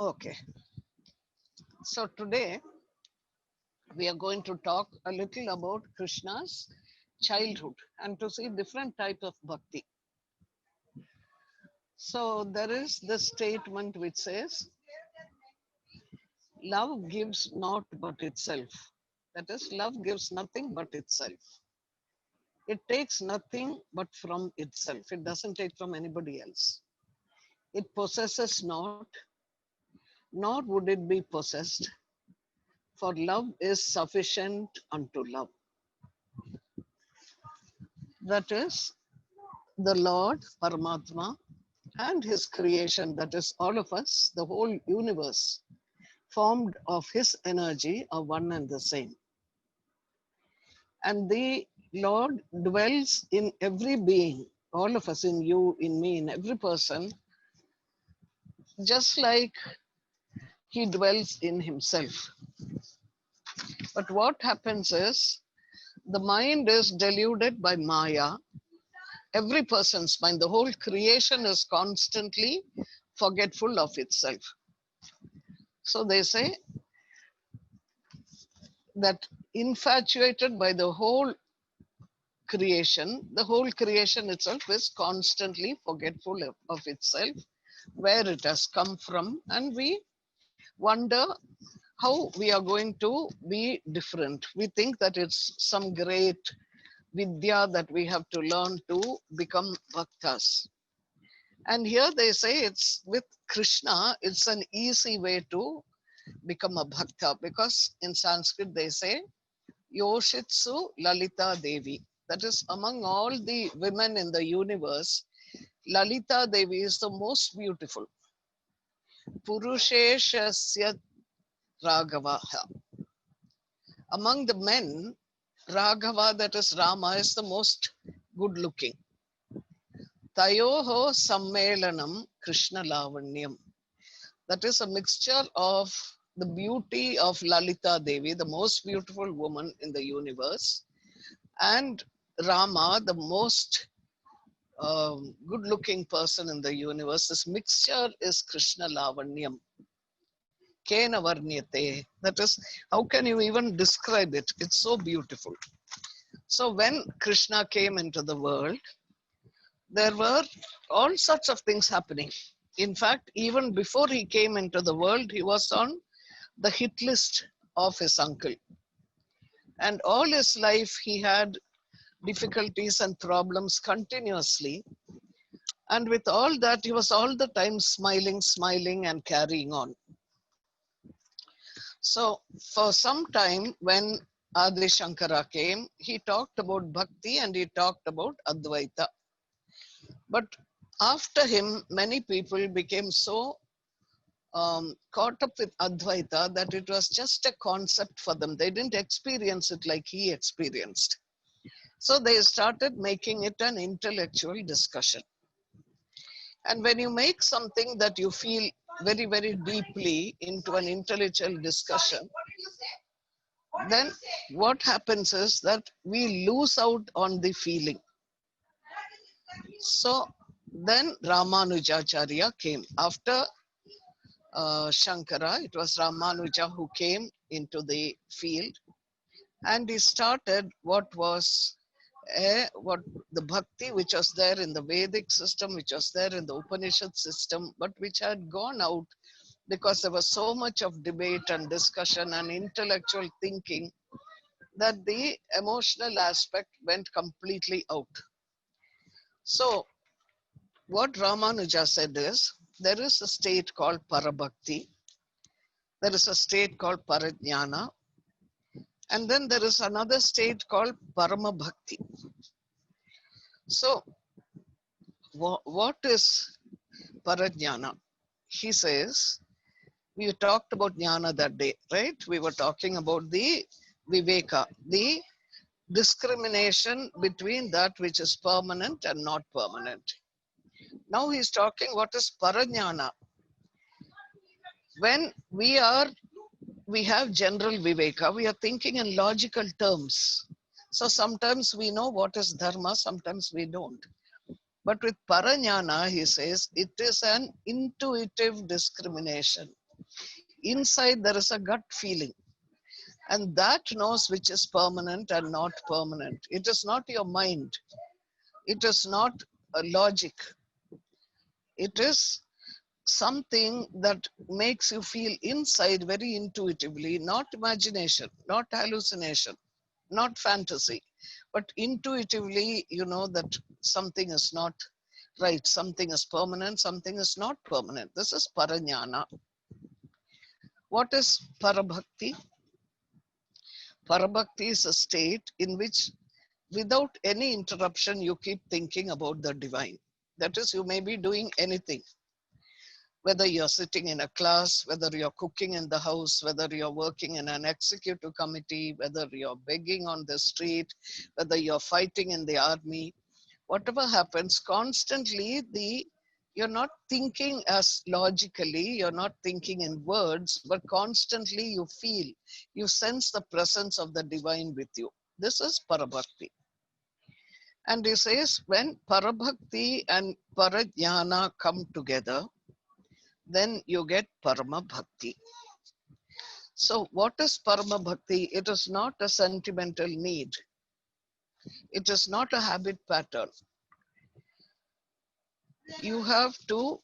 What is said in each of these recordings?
Okay, so today we are going to talk a little about Krishna's childhood and to see different types of bhakti. So there is this statement which says, love gives not but itself. That is, love gives nothing but itself. It takes nothing but from itself. It doesn't take from anybody else. It possesses not, nor would it be possessed, for love is sufficient unto love. That is, the Lord Paramatma and his creation, that is, all of us, the whole universe, formed of his energy, are one and the same. And the Lord dwells in every being, all of us, in you, in me, in every person, just like he dwells in himself. But what happens is the mind is deluded by Maya. Every person's mind, the whole creation is constantly forgetful of itself. So they say that infatuated by the whole creation itself is constantly forgetful of itself, where it has come from, and we wonder how we are going to be different. We think that it's some great vidya that we have to learn to become bhaktas. And here they say it's with Krishna, it's an easy way to become a bhakta because in Sanskrit they say Yoshitsu Lalita Devi. That is, among all the women in the universe, Lalita Devi is the most beautiful. Purusheshasya Raghavaha. Among the men, Raghava, that is Rama, is the most good looking. Tayoho Sammelanam Krishna Lavanyam. That is a mixture of the beauty of Lalita Devi, the most beautiful woman in the universe, and Rama, the most good looking person in the universe. This mixture is Krishna Lavanyam. Kena Varnyate. That is, how can you even describe it? It's so beautiful. So when Krishna came into the world, there were all sorts of things happening. In fact, even before he came into the world, he was on the hit list of his uncle. And all his life, he had difficulties and problems continuously. And with all that, he was all the time smiling, smiling, and carrying on. So, for some time, when Adi Shankara came, he talked about bhakti and he talked about Advaita. But after him, many people became so caught up with Advaita that it was just a concept for them. They didn't experience it like he experienced. So they started making it an intellectual discussion. And when you make something that you feel very, very deeply into an intellectual discussion, then what happens is that we lose out on the feeling. So then Ramanujacharya came. After Shankara, it was Ramanuja who came into the field and he started what the bhakti which was there in the Vedic system, which was there in the Upanishad system, but which had gone out because there was so much of debate and discussion and intellectual thinking that the emotional aspect went completely out. So, what Ramanuja said is there is a state called Parabhakti, there is a state called Parajnana, and then there is another state called Parama Bhakti. So, what is Parajnana? He says, we talked about jnana that day, right? We were talking about the viveka, the discrimination between that which is permanent and not permanent. Now he's talking what is parajnana. When we have general viveka, we are thinking in logical terms. So sometimes we know what is dharma, sometimes we don't. But with parajnana, he says, it is an intuitive discrimination. Inside there is a gut feeling, and that knows which is permanent and not permanent. It is not your mind. It is not a logic. It is something that makes you feel inside very intuitively, not imagination, not hallucination, not fantasy, but intuitively you know that something is not right, something is permanent, something is not permanent. This is parajnana. What is parabhakti? Parabhakti is a state in which without any interruption you keep thinking about the divine. That is, you may be doing anything, whether you're sitting in a class, whether you're cooking in the house, whether you're working in an executive committee, whether you're begging on the street, whether you're fighting in the army, whatever happens, constantly you're not thinking as logically, you're not thinking in words, but constantly you feel, you sense the presence of the divine with you. This is parabhakti. And he says, when parabhakti and parajnana come together, then you get Parama Bhakti. So what is Parama Bhakti? It is not a sentimental need. It is not a habit pattern. You have to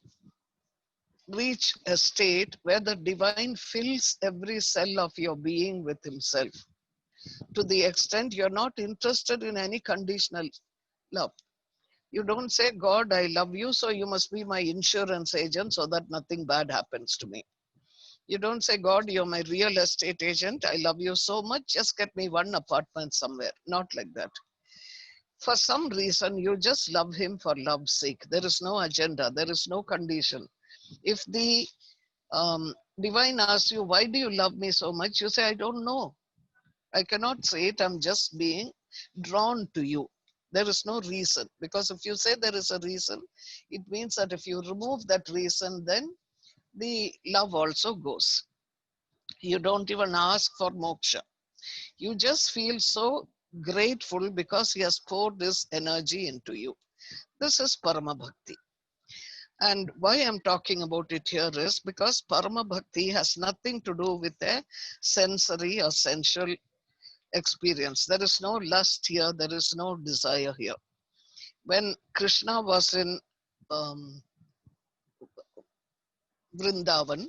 reach a state where the divine fills every cell of your being with himself. To the extent you're not interested in any conditional love. You don't say, God, I love you, so you must be my insurance agent so that nothing bad happens to me. You don't say, God, you're my real estate agent. I love you so much. Just get me one apartment somewhere. Not like that. For some reason, you just love him for love's sake. There is no agenda. There is no condition. If the divine asks you, why do you love me so much? You say, I don't know. I cannot say it. I'm just being drawn to you. There is no reason. Because if you say there is a reason, it means that if you remove that reason, then the love also goes. You don't even ask for moksha. You just feel so grateful because he has poured this energy into you. This is Parama Bhakti. And why I'm talking about it here is because Parama Bhakti has nothing to do with a sensory or sensual experience. There is no lust here. There is no desire here. When Krishna was in Vrindavan,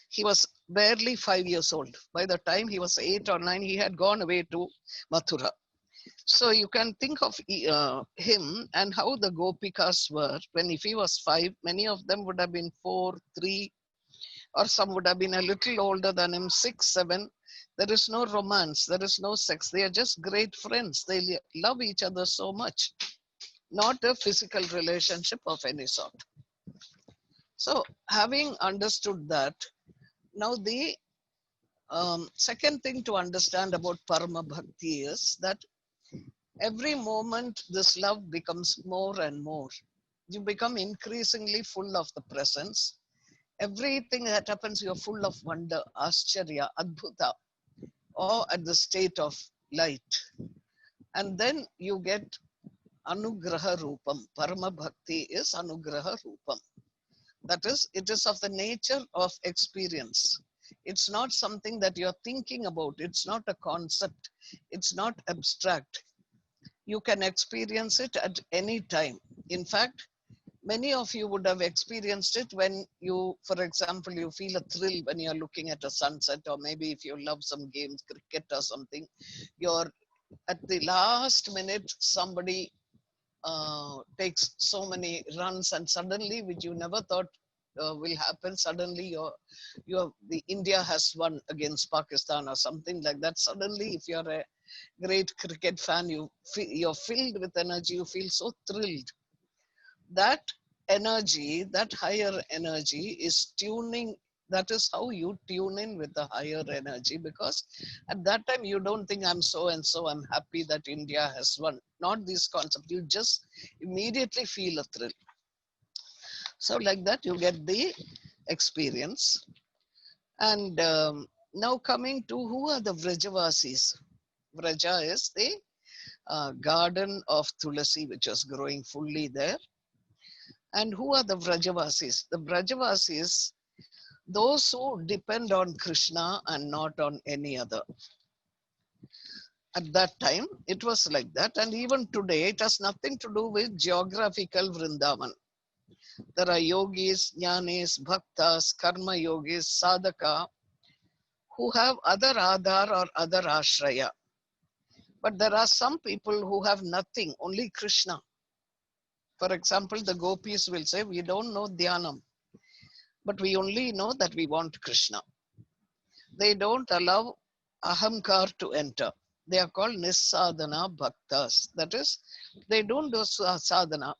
he was barely 5 years old. By the time he was 8 or 9, he had gone away to Mathura. So you can think of him and how the Gopikas were when if he was 5, many of them would have been 4, 3, or some would have been a little older than him, 6, 7. There is no romance, there is no sex. They are just great friends. They love each other so much. Not a physical relationship of any sort. So having understood that, now the second thing to understand about Parama Bhakti is that every moment this love becomes more and more. You become increasingly full of the presence. Everything that happens, you're full of wonder, ascharya, adbhuta, or at the state of light. And then you get anugraha rupam. Parama Bhakti is anugraha rupam. That is, it is of the nature of experience. It's not something that you're thinking about. It's not a concept. It's not abstract. You can experience it at any time. In fact, many of you would have experienced it when you, for example, you feel a thrill when you're looking at a sunset, or maybe if you love some games, cricket or something, you're at the last minute, somebody takes so many runs and suddenly, which you never thought will happen, suddenly the India has won against Pakistan or something like that. Suddenly, if you're a great cricket fan, you're filled with energy, you feel so thrilled. That energy, that higher energy is tuning. That is how you tune in with the higher energy, because at that time you don't think I'm so and so, I'm happy that India has won. Not this concept. You just immediately feel a thrill. So like that you get the experience. And now coming to who are the Vrajavasis. Vraja is the garden of Tulasi, which was growing fully there. And who are the Vrajavasis? The Vrajavasis those who depend on Krishna and not on any other. At that time, it was like that. And even today, it has nothing to do with geographical Vrindavan. There are yogis, jnanis, bhaktas, karma yogis, sadhaka, who have other adhar or other ashraya. But there are some people who have nothing, only Krishna. For example, the gopis will say, we don't know dhyanam, but we only know that we want Krishna. They don't allow ahamkar to enter. They are called nissadhana bhaktas. That is, they don't do sadhana,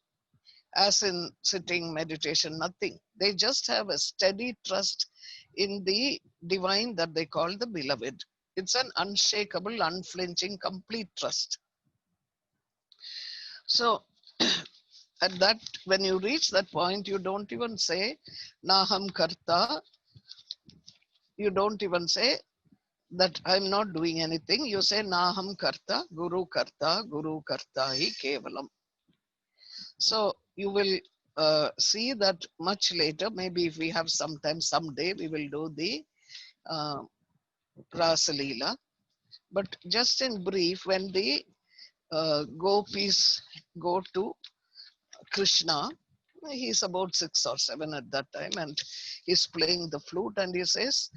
as in sitting, meditation, nothing. They just have a steady trust in the divine that they call the beloved. It's an unshakable, unflinching, complete trust. So, at that, when you reach that point, you don't even say naham karta. You don't even say that I'm not doing anything. You say naham karta, guru karta hi kevalam. So you will see that much later. Maybe if we have some time, someday we will do the uh, Rasa Leela. But just in brief, when the gopis go to Krishna, he's about 6 or 7 at that time, and he's playing the flute, and he says,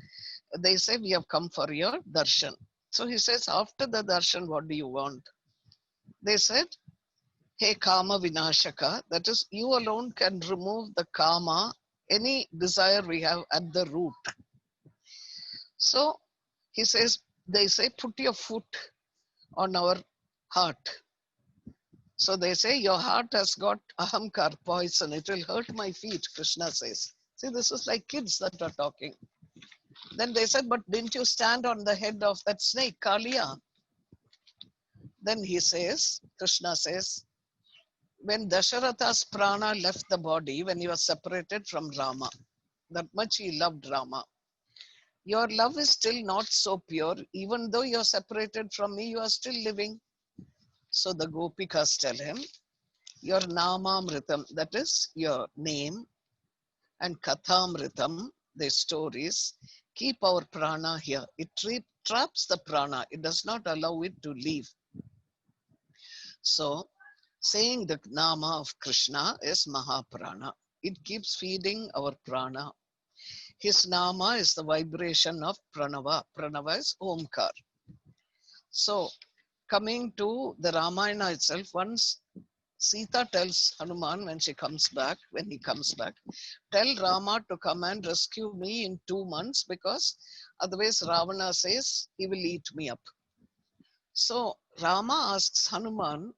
they say, we have come for your darshan. So he says, after the darshan, what do you want? They said, hey kama vinashaka, that is, you alone can remove the kama, any desire we have at the root. So he says, they say, put your foot on our heart. So they say, your heart has got ahamkar poison, it will hurt my feet, Krishna says. See, this is like kids that are talking. Then they said, but didn't you stand on the head of that snake, Kaliya? Then he says, Krishna says, when Dasharatha's prana left the body, when he was separated from Rama, that much he loved Rama. Your love is still not so pure. Even though you're separated from me, you are still living. So the Gopikas tell him, your Namamritam, that is your name, and Kathamritam, the stories, keep our prana here. It traps the prana. It does not allow it to leave. So saying the Nama of Krishna is Mahaprana. It keeps feeding our prana. His Nama is the vibration of Pranava. Pranava is Omkar. So coming to the Ramayana itself, once Sita tells Hanuman when he comes back, tell Rama to come and rescue me in 2 months, because otherwise Ravana says he will eat me up. So Rama asks Hanuman,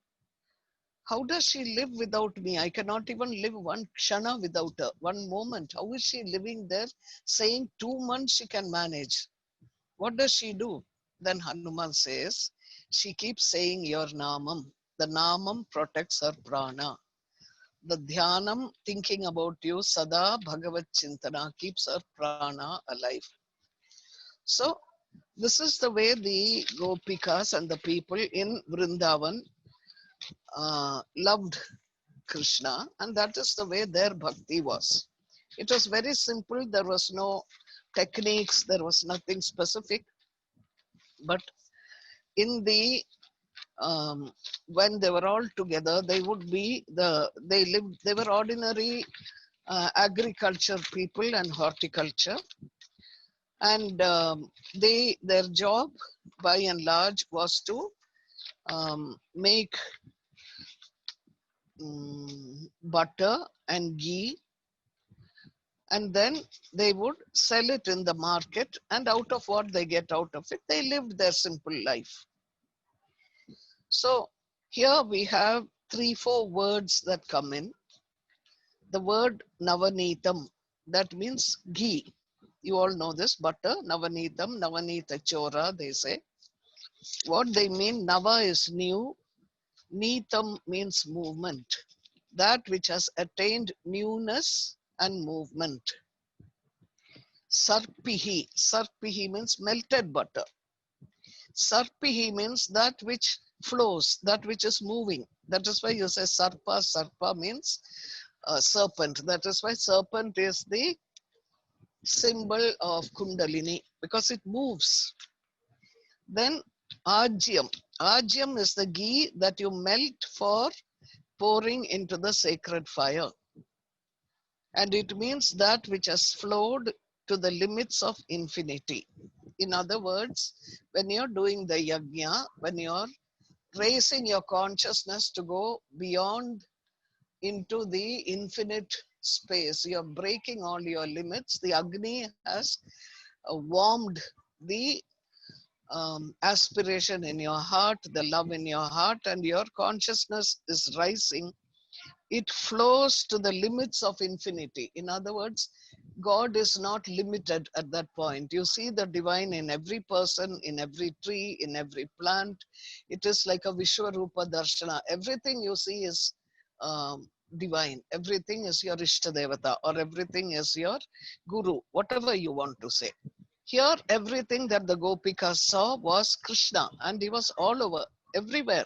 how does she live without me? I cannot even live one kshana without her, one moment. How is she living there, saying 2 months she can manage? What does she do? Then Hanuman says, she keeps saying your namam. The namam protects her prana. The dhyanam, thinking about you, sada bhagavat chintana, keeps her prana alive. So this is the way the Gopikas and the people in Vrindavan loved Krishna, and that is the way their bhakti was. It was very simple. There was no techniques. There was nothing specific. But in the when they were all together, they would be they were ordinary agriculture people and horticulture, and their job by and large was to make butter and ghee, and then they would sell it in the market, and out of what they get out of it, they lived their simple life. So here we have 3-4 words that come in. The word Navanitam, that means ghee. You all know this, butter, Navanitam, Navanita Chora, they say. What they mean, Nava is new, Nitam means movement. That which has attained newness and movement. Sarpihi, Sarpihi means melted butter. Sarpihi means that which flows, that which is moving. That is why you say Sarpa. Sarpa means serpent. That is why serpent is the symbol of Kundalini because it moves. Then Ajyam. Ajyam is the ghee that you melt for pouring into the sacred fire. And it means that which has flowed to the limits of infinity. In other words, when you're doing the yajna, when you're raising your consciousness to go beyond into the infinite space, you're breaking all your limits. The Agni has warmed the aspiration in your heart, the love in your heart, and your consciousness is rising. It flows to the limits of infinity. In other words, God is not limited at that point. You see the divine in every person, in every tree, in every plant. It is like a Vishwarupa Darshana. Everything you see is divine. Everything is your Ishtadevata, or everything is your Guru, whatever you want to say. Here, everything that the Gopikas saw was Krishna, and he was all over, everywhere.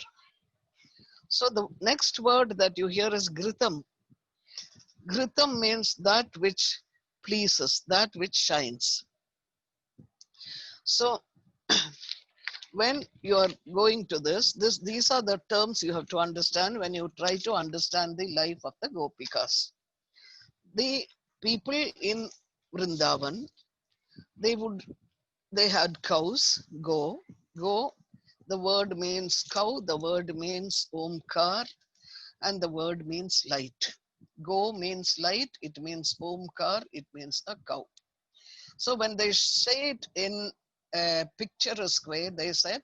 So the next word that you hear is Gritam. Gritam means that which pleases, that which shines. So when you are going to these are the terms you have to understand when you try to understand the life of the Gopikas. The people in Vrindavan, they had cows, go. The word means cow, the word means Omkar, and the word means light. Go means light, it means Omkar, it means a cow. So when they say it in a picturesque way, they said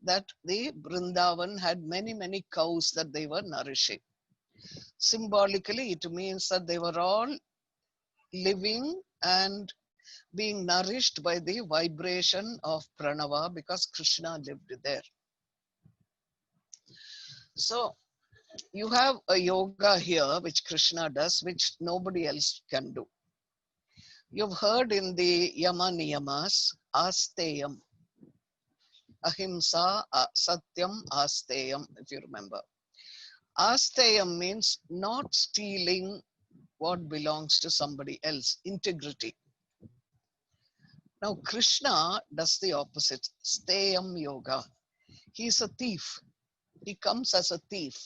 that the Vrindavan had many, many cows that they were nourishing. Symbolically, it means that they were all living and being nourished by the vibration of Pranava because Krishna lived there. So you have a yoga here which Krishna does, which nobody else can do. You've heard in the Yama Niyamas, Asteyam, Ahimsa, Satyam, Asteyam, if you remember. Asteyam means not stealing what belongs to somebody else, integrity. Now, Krishna does the opposite, Steyam Yoga. He's a thief. He comes as a thief.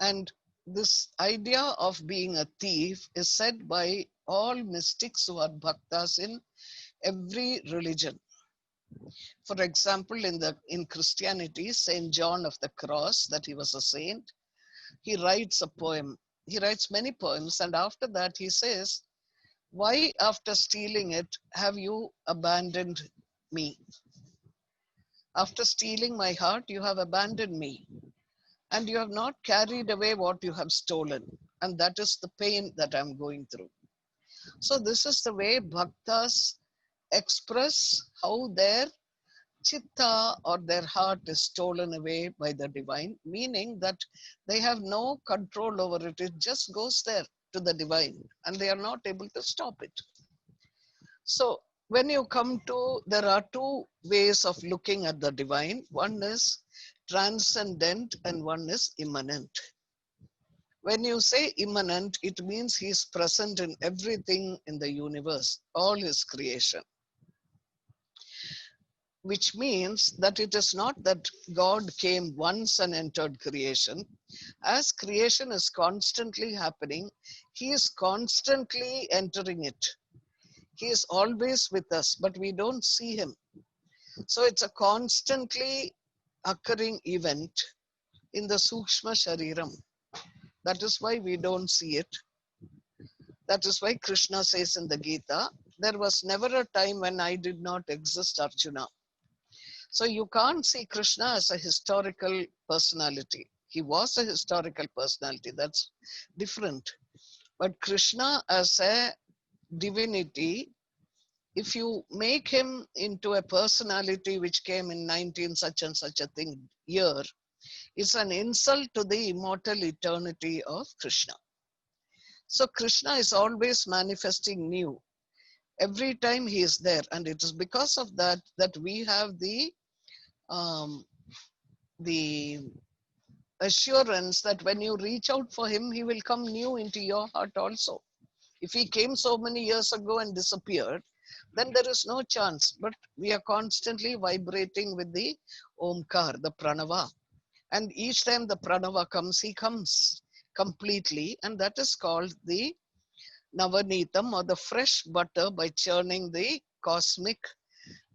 And this idea of being a thief is said by all mystics who are bhaktas in every religion. For example, in Christianity, Saint John of the Cross, that he was a saint, he writes a poem. He writes many poems, and after that he says, why after stealing it have you abandoned me? After stealing my heart, you have abandoned me. And you have not carried away what you have stolen. And that is the pain that I'm going through. So this is the way bhaktas express how their chitta or their heart is stolen away by the divine, meaning that they have no control over it. It just goes there to the divine and they are not able to stop it. So when you come to, there are two ways of looking at the divine. One is transcendent and one is immanent. When you say immanent, it means he is present in everything in the universe, all his creation. Which means that it is not that God came once and entered creation. As creation is constantly happening, he is constantly entering it. He is always with us, but we don't see him. So it's a constantly occurring event in the Sukshma Shariram. That is why we don't see it. That is why Krishna says in the Gita, there was never a time when I did not exist, Arjuna. So you can't see Krishna as a historical personality. He was a historical personality, that's different. But Krishna as a divinity, if you make him into a personality which came in 19 such and such a thing year, it's an insult to the immortal eternity of Krishna. So Krishna is always manifesting new. Every time he is there. And it is because of that that we have the assurance that when you reach out for him, he will come new into your heart also. If he came so many years ago and disappeared, then there is no chance. But we are constantly vibrating with the Omkar, the Pranava. And each time the Pranava comes, he comes completely. And that is called the Navanitam, or the fresh butter, by churning the cosmic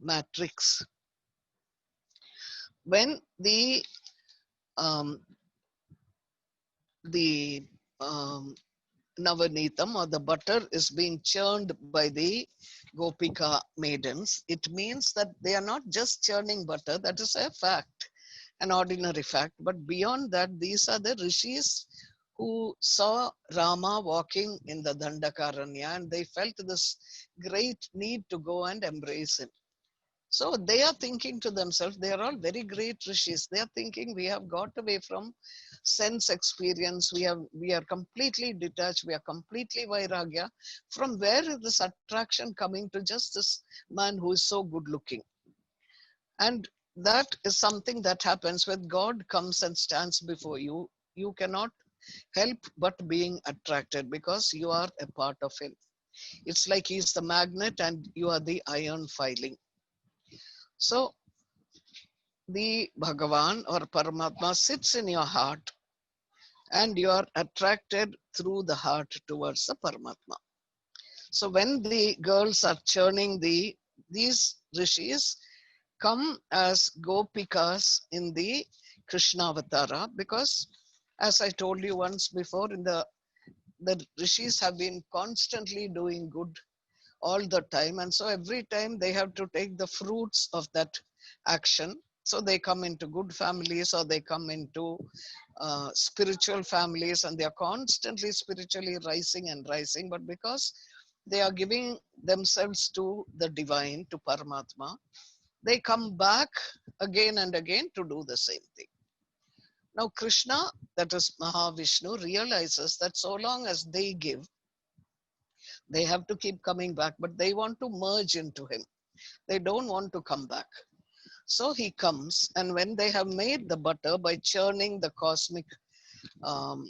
matrix. When um, the Navanitam, or the butter, is being churned by the Gopika maidens, it means that they are not just churning butter, that is a fact, an ordinary fact. But beyond that, these are the rishis who saw Rama walking in the Dandakaranya, and they felt this great need to go and embrace him. So they are thinking to themselves, they are all very great rishis. They are thinking, we have got away from sense experience. We are completely detached. We are completely vairagya. From where is this attraction coming to just this man who is so good looking? And that is something that happens when God comes and stands before you. You cannot help but being attracted because you are a part of him. It's like he's the magnet and you are the iron filing. So the Bhagavan or Paramatma sits in your heart and you are attracted through the heart towards the Paramatma. So when the girls are churning these rishis come as gopikas in the Krishna Avatara, because as I told you once before, the rishis have been constantly doing good all the time, and so every time they have to take the fruits of that action. So they come into good families, or they come into spiritual families, and they are constantly spiritually rising and rising. But because they are giving themselves to the divine, to Paramatma, they come back again and again to do the same thing. Now Krishna, that is Mahavishnu, realizes that so long as they give, they have to keep coming back, but they want to merge into him. They don't want to come back. So he comes, and when they have made the butter by churning the cosmic um,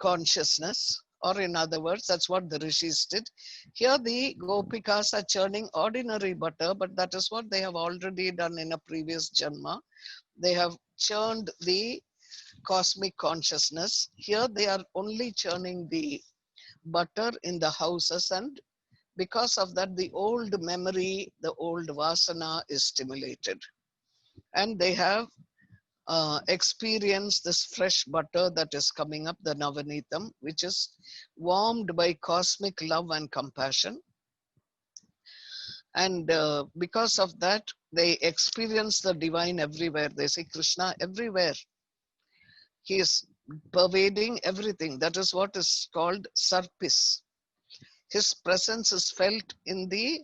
consciousness, or in other words, that's what the rishis did. Here the gopikas are churning ordinary butter, but that is what they have already done in a previous janma. They have churned the cosmic consciousness. Here they are only churning the butter in the houses, and because of that, the old memory, the old vasana is stimulated. And they have experienced this fresh butter that is coming up, the Navanitam, which is warmed by cosmic love and compassion. And because of that, they experience the divine everywhere. They see Krishna everywhere. He is pervading everything. That is what is called sarpis. His presence is felt in the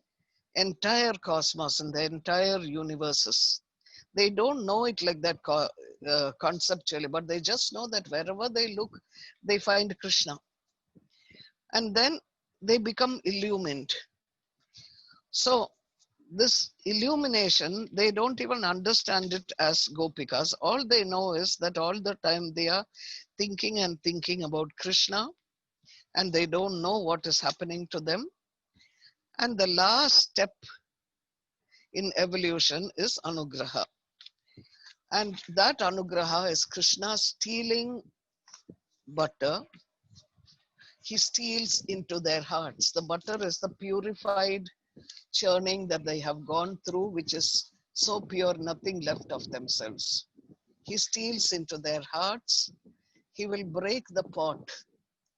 entire cosmos, in the entire universes. They don't know it like that conceptually, but they just know that wherever they look, they find Krishna. And then they become illumined. So this illumination, they don't even understand it as gopikas. All they know is that all the time they are thinking and thinking about Krishna, and they don't know what is happening to them. And the last step in evolution is anugraha. And that anugraha is Krishna stealing butter. He steals into their hearts. The butter is the purified churning that they have gone through, which is so pure, nothing left of themselves. He steals into their hearts. He will break the pot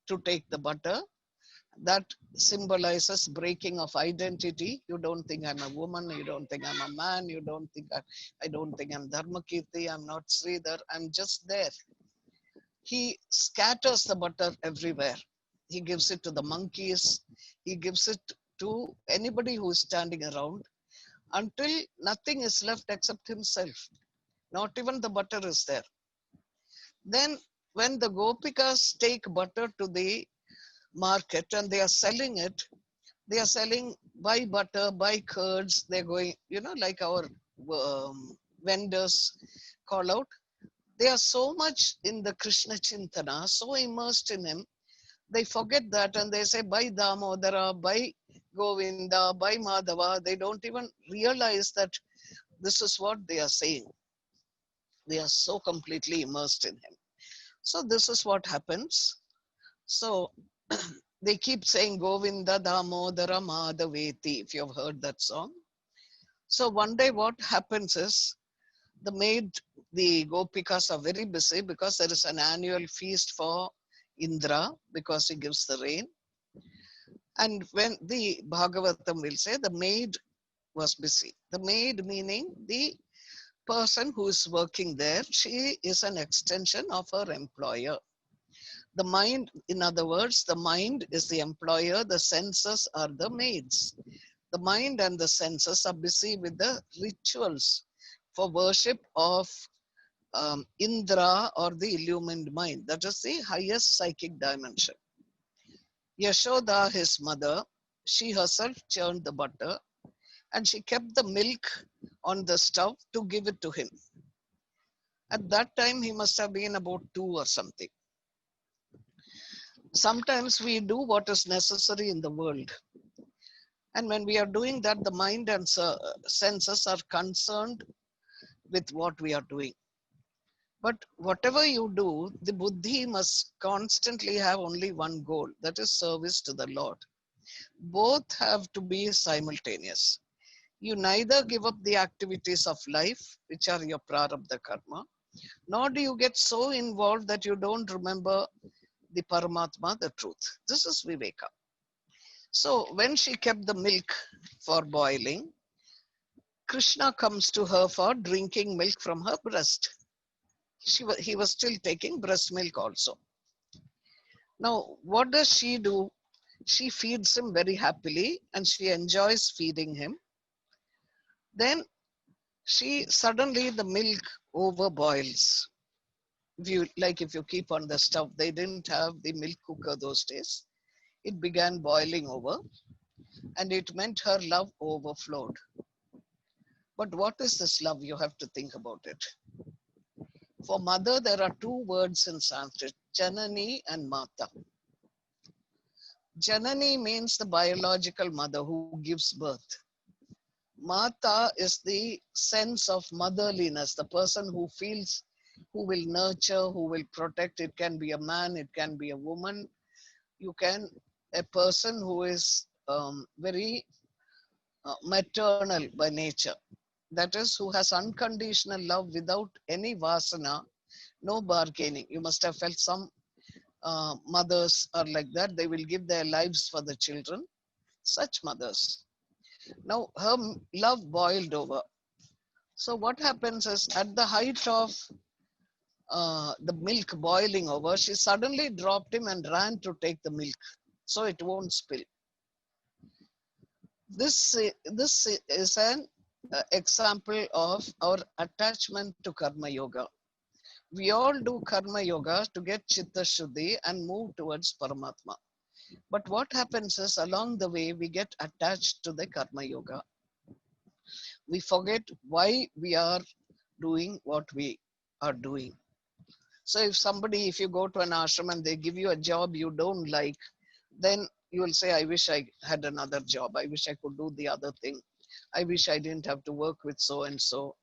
to take the butter. That symbolizes breaking of identity. You don't think I'm a woman, you don't think I'm a man, you don't think I don't think I'm Dharmakirti, I'm not Sridhar, I'm just there. He scatters the butter everywhere. He gives it to the monkeys, he gives it to anybody who is standing around, until nothing is left except himself. Not even the butter is there. Then when the gopikas take butter to the market and they are selling it, they are selling buy butter, buy curds. They're going, like our vendors call out. They are so much in the Krishna Chintana, so immersed in him, They forget that and they say, by Damodara, by Govinda, by Madhava. They don't even realize that this is what they are saying. They are so completely immersed in him. So this is what happens. So they keep saying Govinda Damodara Madhaveti, if you've heard that song. So one day what happens is the maid, the Gopikas are very busy because there is an annual feast for Indra because he gives the rain. And when the Bhagavatam will say the maid was busy. The maid meaning the person who is working there, she is an extension of her employer. The mind, in other words, the mind is the employer, the senses are the maids. The mind and the senses are busy with the rituals for worship of Indra or the illumined mind. That is the highest psychic dimension. Yashoda, his mother, she herself churned the butter and she kept the milk on the stove to give it to him. At that time, he must have been about 2 or something. Sometimes we do what is necessary in the world. And when we are doing that, the mind and senses are concerned with what we are doing. But whatever you do, the buddhi must constantly have only one goal, that is service to the Lord. Both have to be simultaneous. You neither give up the activities of life, which are your prarabdha karma, nor do you get so involved that you don't remember the Paramatma, the truth. This is Viveka. So when she kept the milk for boiling, Krishna comes to her for drinking milk from her breast. He was still taking breast milk also. Now, what does she do? She feeds him very happily and she enjoys feeding him. Then suddenly the milk overboils. If you keep on the stove, they didn't have the milk cooker those days. It began boiling over and it meant her love overflowed. But what is this love? You have to think about it. For mother, there are 2 words in Sanskrit, Janani and Mata. Janani means the biological mother who gives birth. Mata is the sense of motherliness, the person who feels, who will nurture, who will protect. It can be a man, it can be a woman. A person who is very maternal by nature. That is, who has unconditional love without any vasana, no bargaining. You must have felt some mothers are like that. They will give their lives for the children. Such mothers. Now, her love boiled over. So what happens is, at the height of the milk boiling over, she suddenly dropped him and ran to take the milk so it won't spill. This is an example of our attachment to Karma Yoga. We all do Karma Yoga to get Chitta Shuddhi and move towards Paramatma. But what happens is, along the way, we get attached to the Karma Yoga. We forget why we are doing what we are doing. So if you go to an ashram and they give you a job you don't like, then you will say, I wish I had another job. I wish I could do the other thing. I wish I didn't have to work with so and so.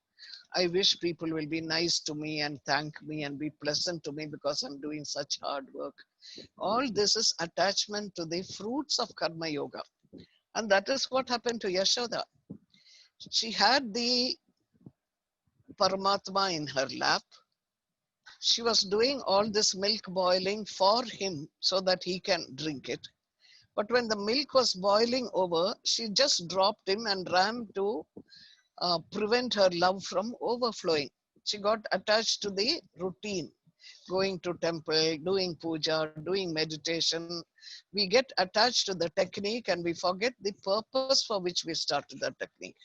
I wish people will be nice to me and thank me and be pleasant to me because I'm doing such hard work. All this is attachment to the fruits of Karma Yoga. And that is what happened to Yashoda. She had the Paramatma in her lap. She was doing all this milk boiling for him so that he can drink it. But when the milk was boiling over, she just dropped him and ran to prevent her love from overflowing. She got attached to the routine, going to temple, doing puja, doing meditation. We get attached to the technique and we forget the purpose for which we started the technique.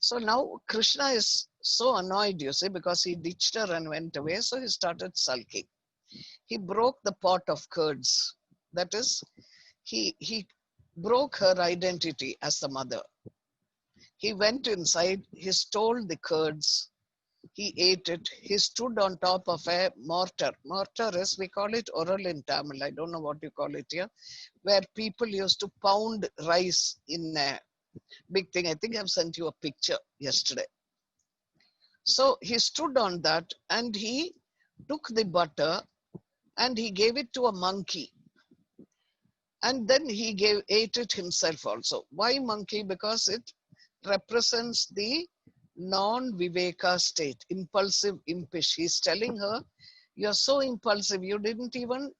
So now Krishna is so annoyed, you see, because he ditched her and went away. So he started sulking. He broke the pot of curds. That is, he broke her identity as the mother. He went inside, he stole the curds, He ate it. He stood on top of a mortar. Mortar is, we call it oral in Tamil. I don't know what you call it here, where people used to pound rice in a big thing. I think I've sent you a picture yesterday. So he stood on that and he took the butter and he gave it to a monkey. And then he ate it himself also. Why monkey? Because it represents the non-viveka state, impulsive, impish. He's telling her, you're so impulsive, you didn't even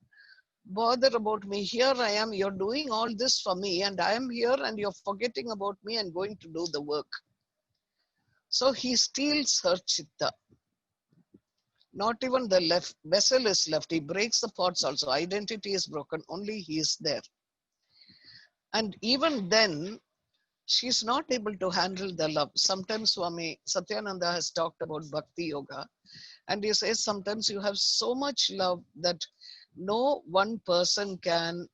bother about me. Here I am, you're doing all this for me, and I am here and you're forgetting about me and going to do the work. So he steals her chitta. Not even the left vessel is left. He breaks the pots also. Identity is broken. Only he is there. And even then, she's not able to handle the love. Sometimes Swami Satyananda has talked about Bhakti Yoga. And he says sometimes you have so much love that no one person can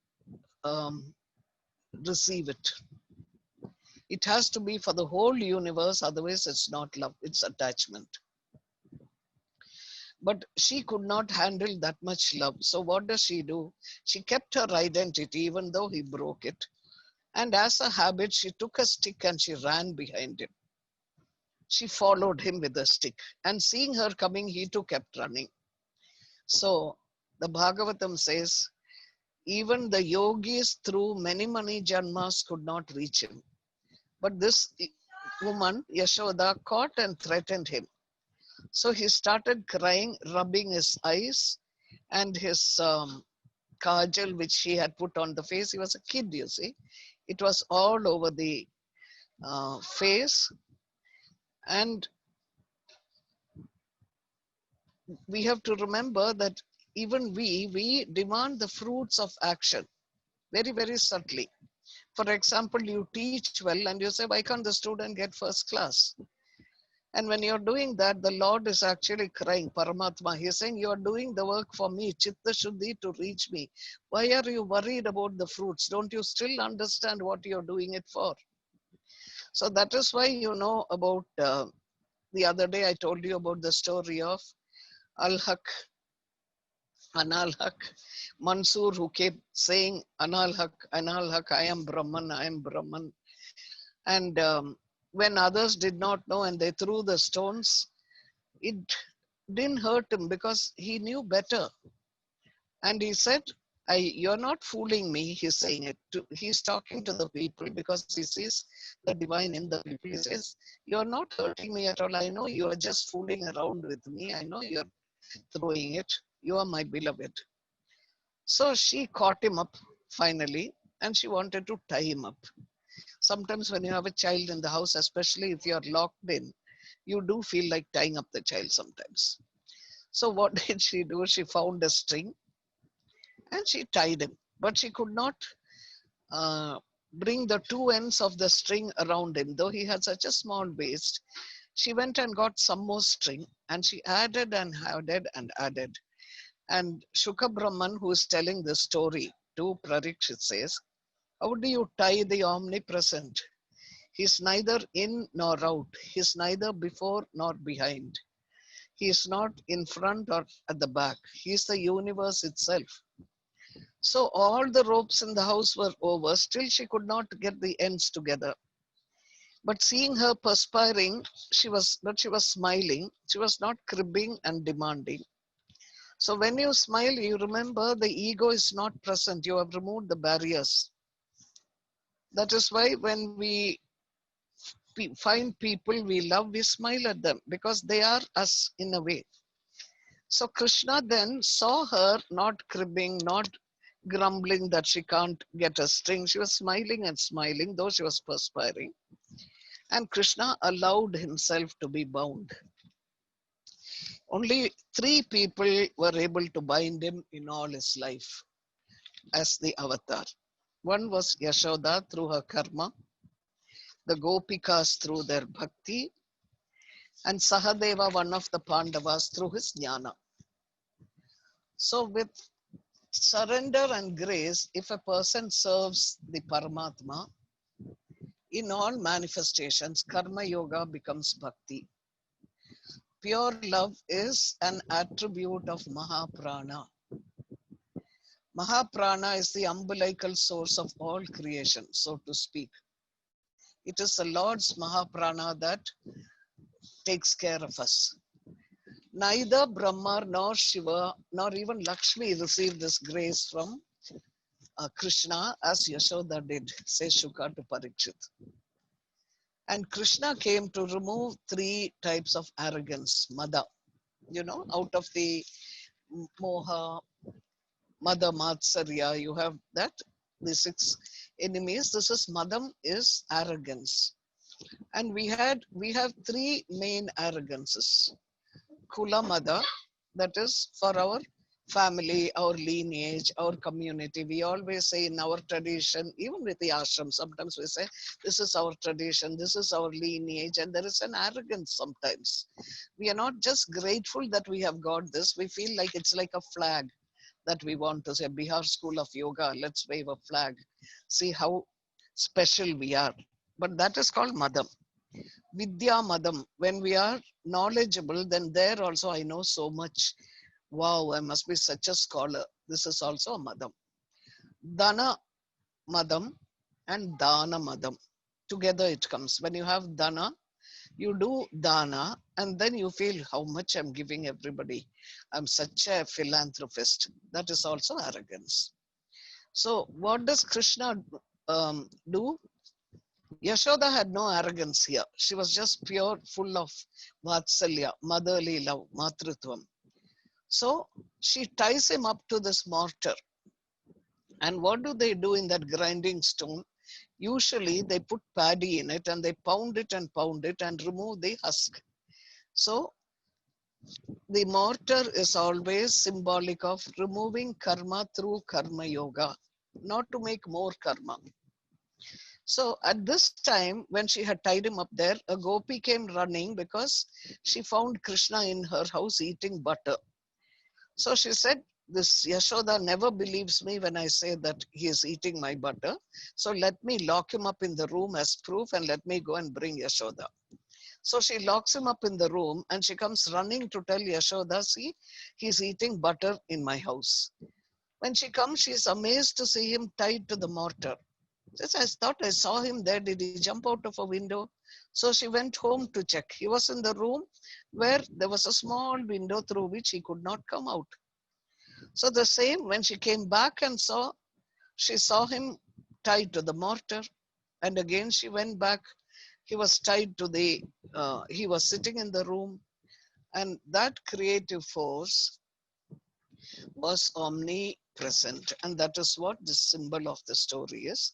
receive it. It has to be for the whole universe. Otherwise, it's not love. It's attachment. But she could not handle that much love. So what does she do? She kept her identity even though he broke it. And as a habit, she took a stick and she ran behind him. She followed him with a stick. And seeing her coming, he too kept running. So the Bhagavatam says, even the yogis through many, many janmas could not reach him. But this woman, Yashoda, caught and threatened him. So he started crying, rubbing his eyes and his kajal, which he had put on the face. He was a kid, you see. It was all over the face. And we have to remember that even we demand the fruits of action very, very subtly. For example, you teach well and you say, why can't the student get first class? And when you're doing that, the Lord is actually crying, Paramatma. He's saying, you're doing the work for me, Chitta Shuddhi, to reach me. Why are you worried about the fruits? Don't you still understand what you're doing it for? So that is why, you know, about the other day I told you about the story of Al-Haq, Anal-Haq, Mansur, who kept saying, Anal-Haq, Anal-Haq, I am Brahman, I am Brahman. And when others did not know and they threw the stones, it didn't hurt him because he knew better. And he said, you're not fooling me, he's saying it. He's talking to the people because he sees the divine in the people. He says, you're not hurting me at all. I know you are just fooling around with me. I know you're throwing it. You are my beloved. So she caught him up finally and she wanted to tie him up. Sometimes when you have a child in the house, especially if you're locked in, you do feel like tying up the child sometimes. So what did she do? She found a string and she tied him. But she could not bring the two ends of the string around him. Though he had such a small waist, she went and got some more string and she added and added and added. And Shuka Brahman, who is telling this story to Parikshit, says, how do you tie the omnipresent? He's neither in nor out. He's neither before nor behind. He is not in front or at the back. He is the universe itself. So all the ropes in the house were over. Still, she could not get the ends together. But seeing her perspiring, she was smiling. She was not cribbing and demanding. So when you smile, you remember the ego is not present. You have removed the barriers. That is why when we find people we love, we smile at them because they are us in a way. So Krishna then saw her not cribbing, not grumbling that she can't get a string. She was smiling and smiling, though she was perspiring. And Krishna allowed himself to be bound. Only 3 people were able to bind him in all his life as the avatar. One was Yashoda through her karma, the Gopikas through their bhakti, and Sahadeva, one of the Pandavas, through his jnana. So with surrender and grace, if a person serves the Paramatma, in all manifestations, karma yoga becomes bhakti. pure love is an attribute of Mahaprana. Mahaprana is the umbilical source of all creation, so to speak. It is the Lord's Mahaprana that takes care of us. Neither Brahma nor Shiva nor even Lakshmi received this grace from Krishna as Yashoda did, says Shuka to Parikshit. And Krishna came to remove three types of arrogance, mada. Out of the moha, mada, matsarya, you have that, the six enemies. This is madam, is arrogance. And we have three main arrogances. Kula mada, that is for our family, our lineage, our community. We always say in our tradition, even with the ashram, sometimes we say, this is our tradition, this is our lineage, and there is an arrogance sometimes. We are not just grateful that we have got this, we feel like it's like a flag that we want to say, Bihar School of Yoga, let's wave a flag. See how special we are. But that is called madam. Vidya madam. When we are knowledgeable, then there also I know so much. Wow, I must be such a scholar. This is also a madam. Dana madam and dana madam. Together it comes. When you have dana, you do dana, and then you feel how much I'm giving everybody. I'm such a philanthropist. That is also arrogance. So what does Krishna do? Yashoda had no arrogance here. She was just pure, full of vatsalya, motherly love, matrutvam. So she ties him up to this mortar. And what do they do in that grinding stone? Usually they put paddy in it and they pound it and remove the husk. So the mortar is always symbolic of removing karma through karma yoga, not to make more karma. So at this time, when she had tied him up there, a gopi came running because she found Krishna in her house eating butter. So she said, this Yashoda never believes me when I say that he is eating my butter. So let me lock him up in the room as proof and let me go and bring Yashoda. So she locks him up in the room and she comes running to tell Yashoda, see, he's eating butter in my house. When she comes, she's amazed to see him tied to the mortar. Says, I thought I saw him there. Did he jump out of a window? So she went home to check. He was in the room where there was a small window through which he could not come out. So the same, when she came back and she saw him tied to the mortar. And again she went back. He was tied to he was sitting in the room. And that creative force was omnipresent. And that is what the symbol of the story is.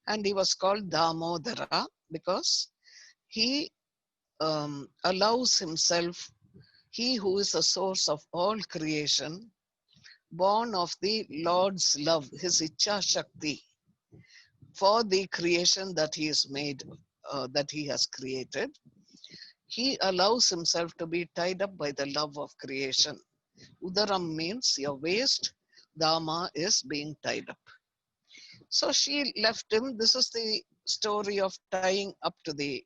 And he was called Damodara because he allows himself, he who is the source of all creation, born of the Lord's love, his Ichha Shakti, for the creation that he has made, that he has created, he allows himself to be tied up by the love of creation. Udaram means your waist, Dama is being tied up. So she left him. This is the story of tying up to the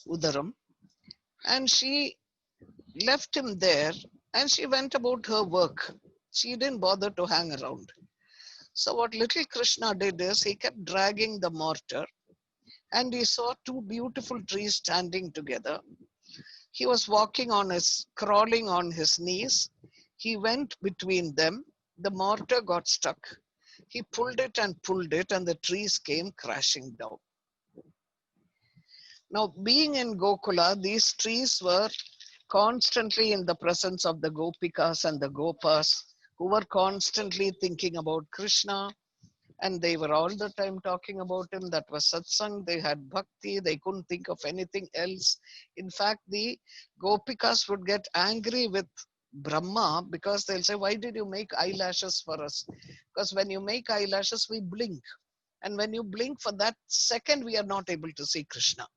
Udaram. And she left him there and she went about her work. She didn't bother to hang around. So what little Krishna did is he kept dragging the mortar and he saw two beautiful trees standing together. He was crawling on his knees. He went between them. The mortar got stuck. He pulled it and the trees came crashing down. Now, being in Gokula, these trees were constantly in the presence of the Gopikas and the Gopas, who were constantly thinking about Krishna, and they were all the time talking about him. That was satsang. They had bhakti. They couldn't think of anything else. In fact, the Gopikas would get angry with Brahma because they'll say, why did you make eyelashes for us? Because when you make eyelashes, we blink. And when you blink for that second, we are not able to see Krishna.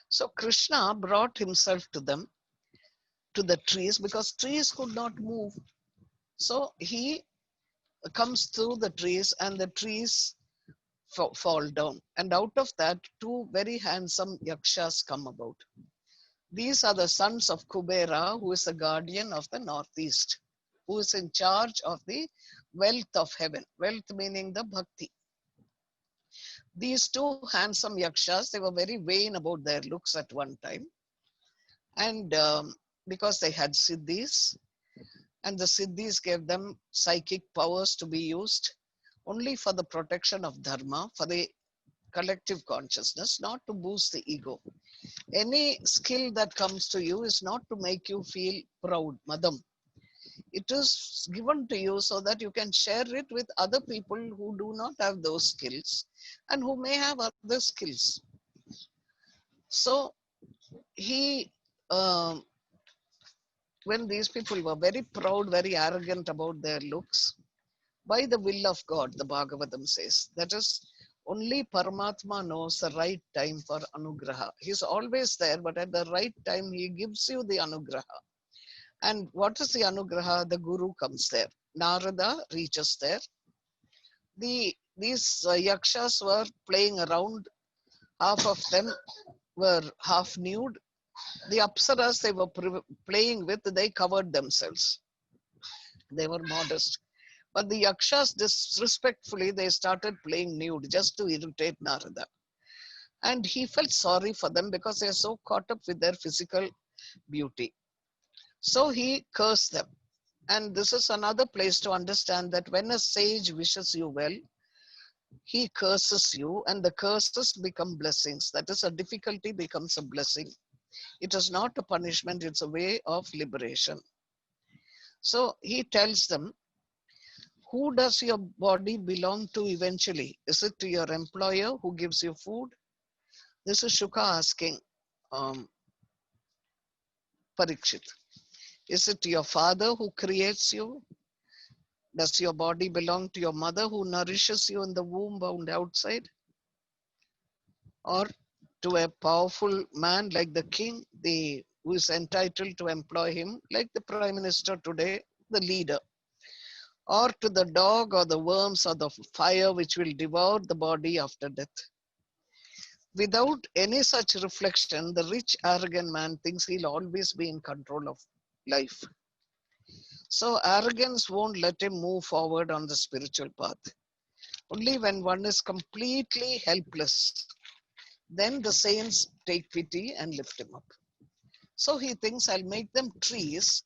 So Krishna brought himself to them, to the trees, because trees could not move. So he comes through the trees and the trees fall down. And out of that, two very handsome yakshas come about. These are the sons of Kubera, who is the guardian of the northeast, who is in charge of the wealth of heaven. Wealth meaning the bhakti. These two handsome yakshas, they were very vain about their looks at one time. And because they had siddhis, and the siddhis gave them psychic powers to be used only for the protection of dharma, for the collective consciousness, not to boost the ego. Any skill that comes to you is not to make you feel proud, madam. It is given to you so that you can share it with other people who do not have those skills and who may have other skills. So he, when these people were very proud, very arrogant about their looks, by the will of God, the Bhagavatam says, that is, only Paramatma knows the right time for anugraha. He's always there, but at the right time, he gives you the anugraha. And what is the anugraha? The guru comes there. Narada reaches there. These yakshas were playing around. Half of them were half nude. The apsaras they were playing with, they covered themselves. They were modest. But the yakshas, disrespectfully, they started playing nude just to irritate Narada. And he felt sorry for them because they are so caught up with their physical beauty. So he cursed them. And this is another place to understand that when a sage wishes you well, he curses you, and the curses become blessings. That is, a difficulty becomes a blessing. It is not a punishment, it's a way of liberation. So he tells them, who does your body belong to eventually? Is it to your employer who gives you food? This is Shuka asking Parikshit. Is it to your father who creates you? Does your body belong to your mother who nourishes you in the womb and outside? Or to a powerful man like the king, who is entitled to employ him, like the prime minister today, the leader? Or to the dog or the worms or the fire which will devour the body after death? Without any such reflection, the rich, arrogant man thinks he'll always be in control of life. So arrogance won't let him move forward on the spiritual path. Only when one is completely helpless, then the saints take pity and lift him up. So he thinks, I'll make them trees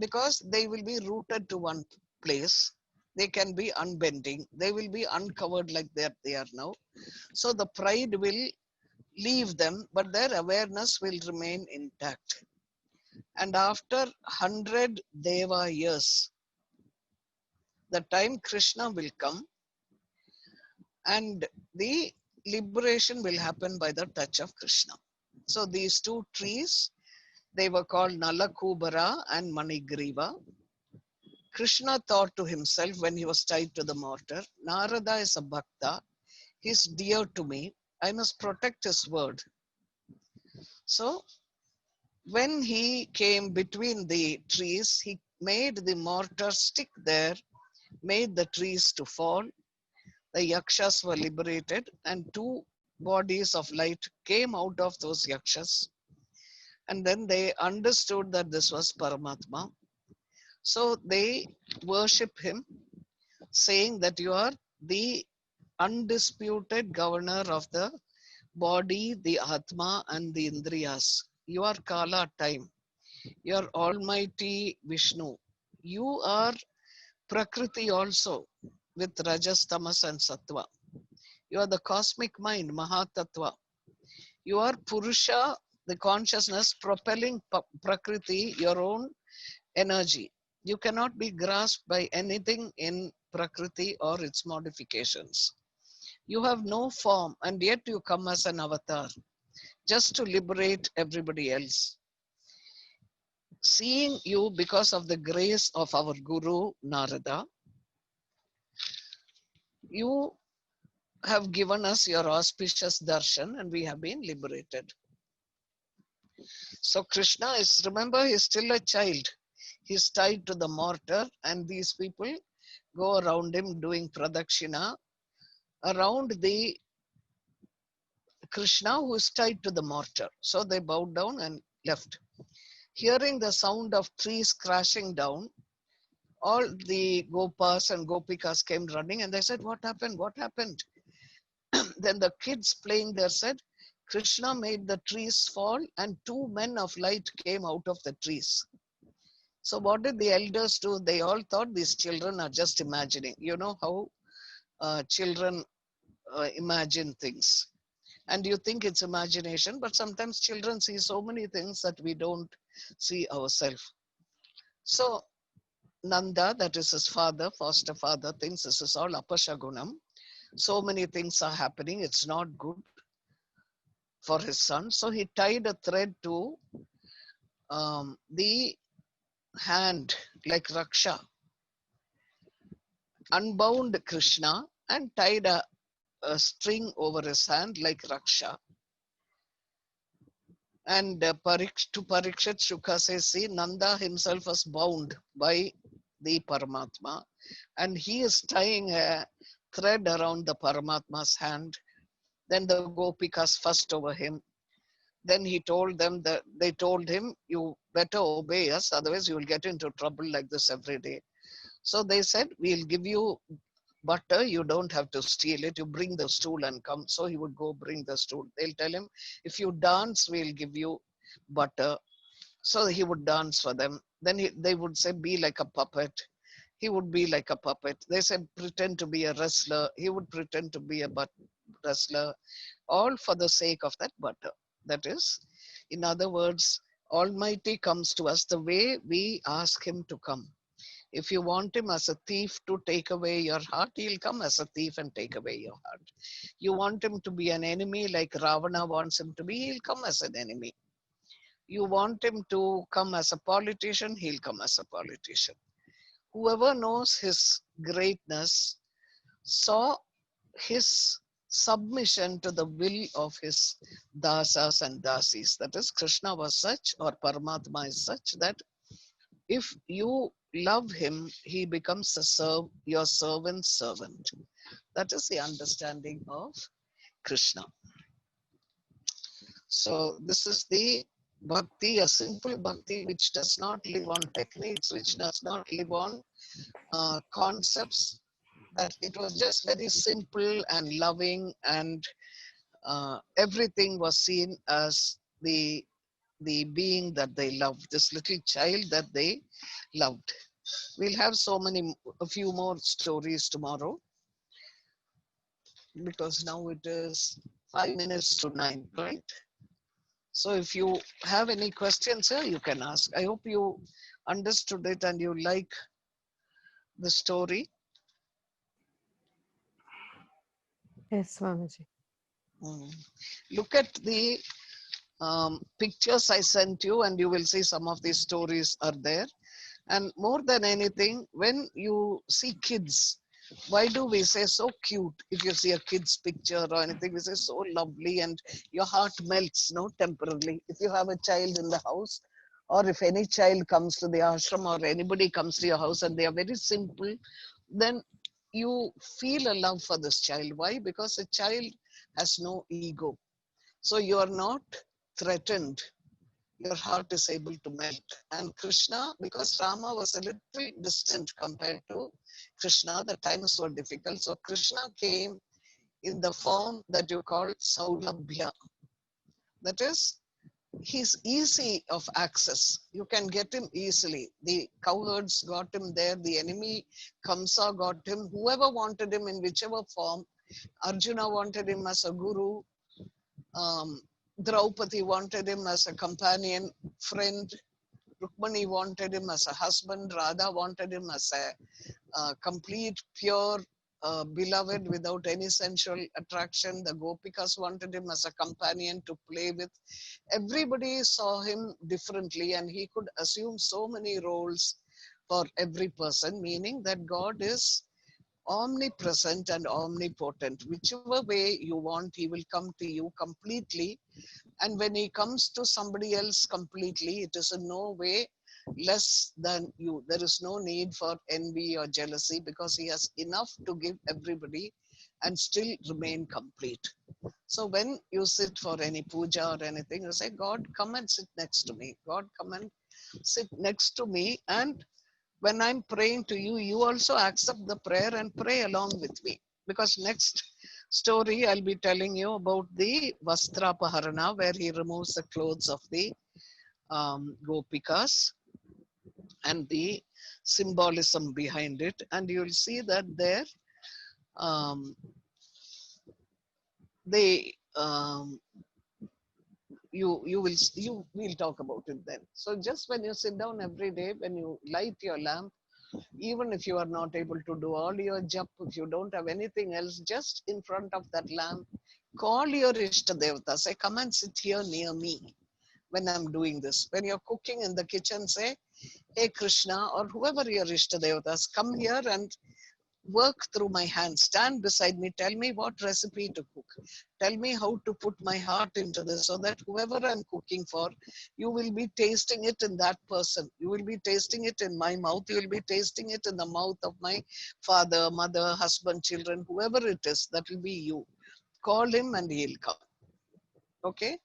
because they will be rooted to one place. They can be unbending. They will be uncovered like they are now. So the pride will leave them, but their awareness will remain intact. And after 100 Deva years, the time Krishna will come and the liberation will happen by the touch of Krishna. So these two trees, they were called Nalakubara and Manigriva. Krishna thought to himself when he was tied to the mortar, Narada is a bhakta, he's dear to me, I must protect his word. So when he came between the trees, he made the mortar stick there, made the trees to fall. The yakshas were liberated and two bodies of light came out of those yakshas. And then they understood that this was Paramatma. So they worship him, saying that you are the undisputed governor of the body, the Atma and the Indriyas. You are Kala, time. You are Almighty Vishnu. You are Prakriti also, with Rajas, Tamas and Sattva. You are the cosmic mind, Mahatattva. You are Purusha, the consciousness propelling Prakriti, your own energy. You cannot be grasped by anything in Prakriti or its modifications. You have no form and yet you come as an avatar, just to liberate everybody else. Seeing you because of the grace of our Guru Narada, you have given us your auspicious darshan and we have been liberated. So Krishna is, remember, he's still a child. He's tied to the mortar and these people go around him doing pradakshina around the Krishna who is tied to the mortar. So they bow down and left. Hearing the sound of trees crashing down, all the Gopas and Gopikas came running and they said, "What happened? What happened?" Then the kids playing there said, "Krishna made the trees fall and two men of light came out of the trees." So what did the elders do? They all thought these children are just imagining. You know how children imagine things. And you think it's imagination, but sometimes children see so many things that we don't see ourselves. So Nanda, that is his father, foster father, thinks this is all apashagunam. So many things are happening. It's not good for his son. So he tied a thread to the hand like Raksha, unbound Krishna and tied a string over his hand like Raksha. And to Parikshit, Shukha says, see, Nanda himself was bound by the Paramatma and he is tying a thread around the Paramatma's hand. Then the Gopikas fussed over him. Then he told them that they told him, "You better obey us, otherwise you will get into trouble like this every day." So they said, "We'll give you butter, you don't have to steal it. You bring the stool and come." So he would go bring the stool. They'll tell him, "If you dance, we'll give you butter." So he would dance for them. Then they would say, "Be like a puppet." He would be like a puppet. They said, "Pretend to be a wrestler." He would pretend to be a wrestler, all for the sake of that butter. That is, in other words, Almighty comes to us the way we ask him to come. If you want him as a thief to take away your heart, he'll come as a thief and take away your heart. You want him to be an enemy like Ravana wants him to be, he'll come as an enemy. You want him to come as a politician, he'll come as a politician. Whoever knows his greatness saw his submission to the will of his dasas and dasis. That is, Krishna was such, or Paramatma is such, that if you love him, he becomes your servant's servant. That is the understanding of Krishna. So this is the bhakti, a simple bhakti which does not live on techniques, which does not live on concepts, that it was just very simple and loving, and everything was seen as the being that they loved, this little child that they loved. We'll have a few more stories tomorrow, because now it is 5 minutes to 9, right? So if you have any questions here, you can ask. I hope you understood it and you like the story. Yes, Swamiji. Look at the pictures I sent you and you will see some of these stories are there. And more than anything, when you see kids, why do we say so cute? If you see a kid's picture or anything, we say so lovely and your heart melts, no, temporarily. If you have a child in the house, or if any child comes to the ashram or anybody comes to your house and they are very simple, then you feel a love for this child. Why? Because a child has no ego. So you are not threatened, your heart is able to melt. And Krishna, because Rama was a little distant compared to Krishna, the times were difficult. So Krishna came in the form that you call Saulabhya. That is, he's easy of access. You can get him easily. The cowherds got him there. The enemy Kamsa got him. Whoever wanted him in whichever form. Arjuna wanted him as a guru. Draupadi wanted him as a companion, friend. Rukmani wanted him as a husband. Radha wanted him as a complete, pure beloved without any sensual attraction. The Gopikas wanted him as a companion to play with. Everybody saw him differently and he could assume so many roles for every person, meaning that God is omnipresent and omnipotent. Whichever way you want, he will come to you completely. And when he comes to somebody else completely, it is in no way less than you. There is no need for envy or jealousy because he has enough to give everybody and still remain complete. So when you sit for any puja or anything, you say, God, come and sit next to me. God, come and sit next to me. And when I'm praying to you, you also accept the prayer and pray along with me. Because next story, I'll be telling you about the Vastrapaharana, where he removes the clothes of the Gopikas and the symbolism behind it. And you'll see that there, we'll talk about it then. So just when you sit down every day, when you light your lamp, even if you are not able to do all your jap, if you don't have anything else, just in front of that lamp, call your Ishta Devata. Say, come and sit here near me when I'm doing this. When you're cooking in the kitchen, say, hey Krishna, or whoever your Ishta Devatas, come here and work through my hands. Stand beside me. Tell me what recipe to cook. Tell me how to put my heart into this so that whoever I'm cooking for, you will be tasting it in that person. You will be tasting it in my mouth. You will be tasting it in the mouth of my father, mother, husband, children, whoever it is, that will be you. Call him and he'll come. Okay?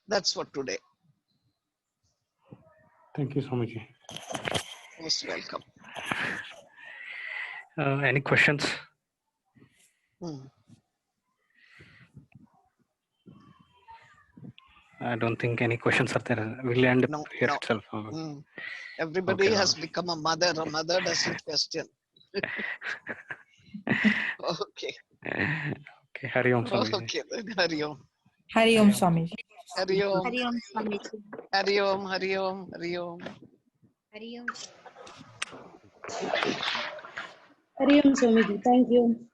That's for today. Thank you, Swamiji. Most welcome. Any questions? I don't think any questions are there. We'll end here itself. Everybody has become a mother. A mother doesn't question. Okay. Okay. Hari Om Swamiji. Okay, then Hari Om. Hari Om Swamiji. Hari Om. Hari Om Swamiji. Hari Om. Hari Om. Hari Om. Hari Om. Hari Om Swamiji. Thank you.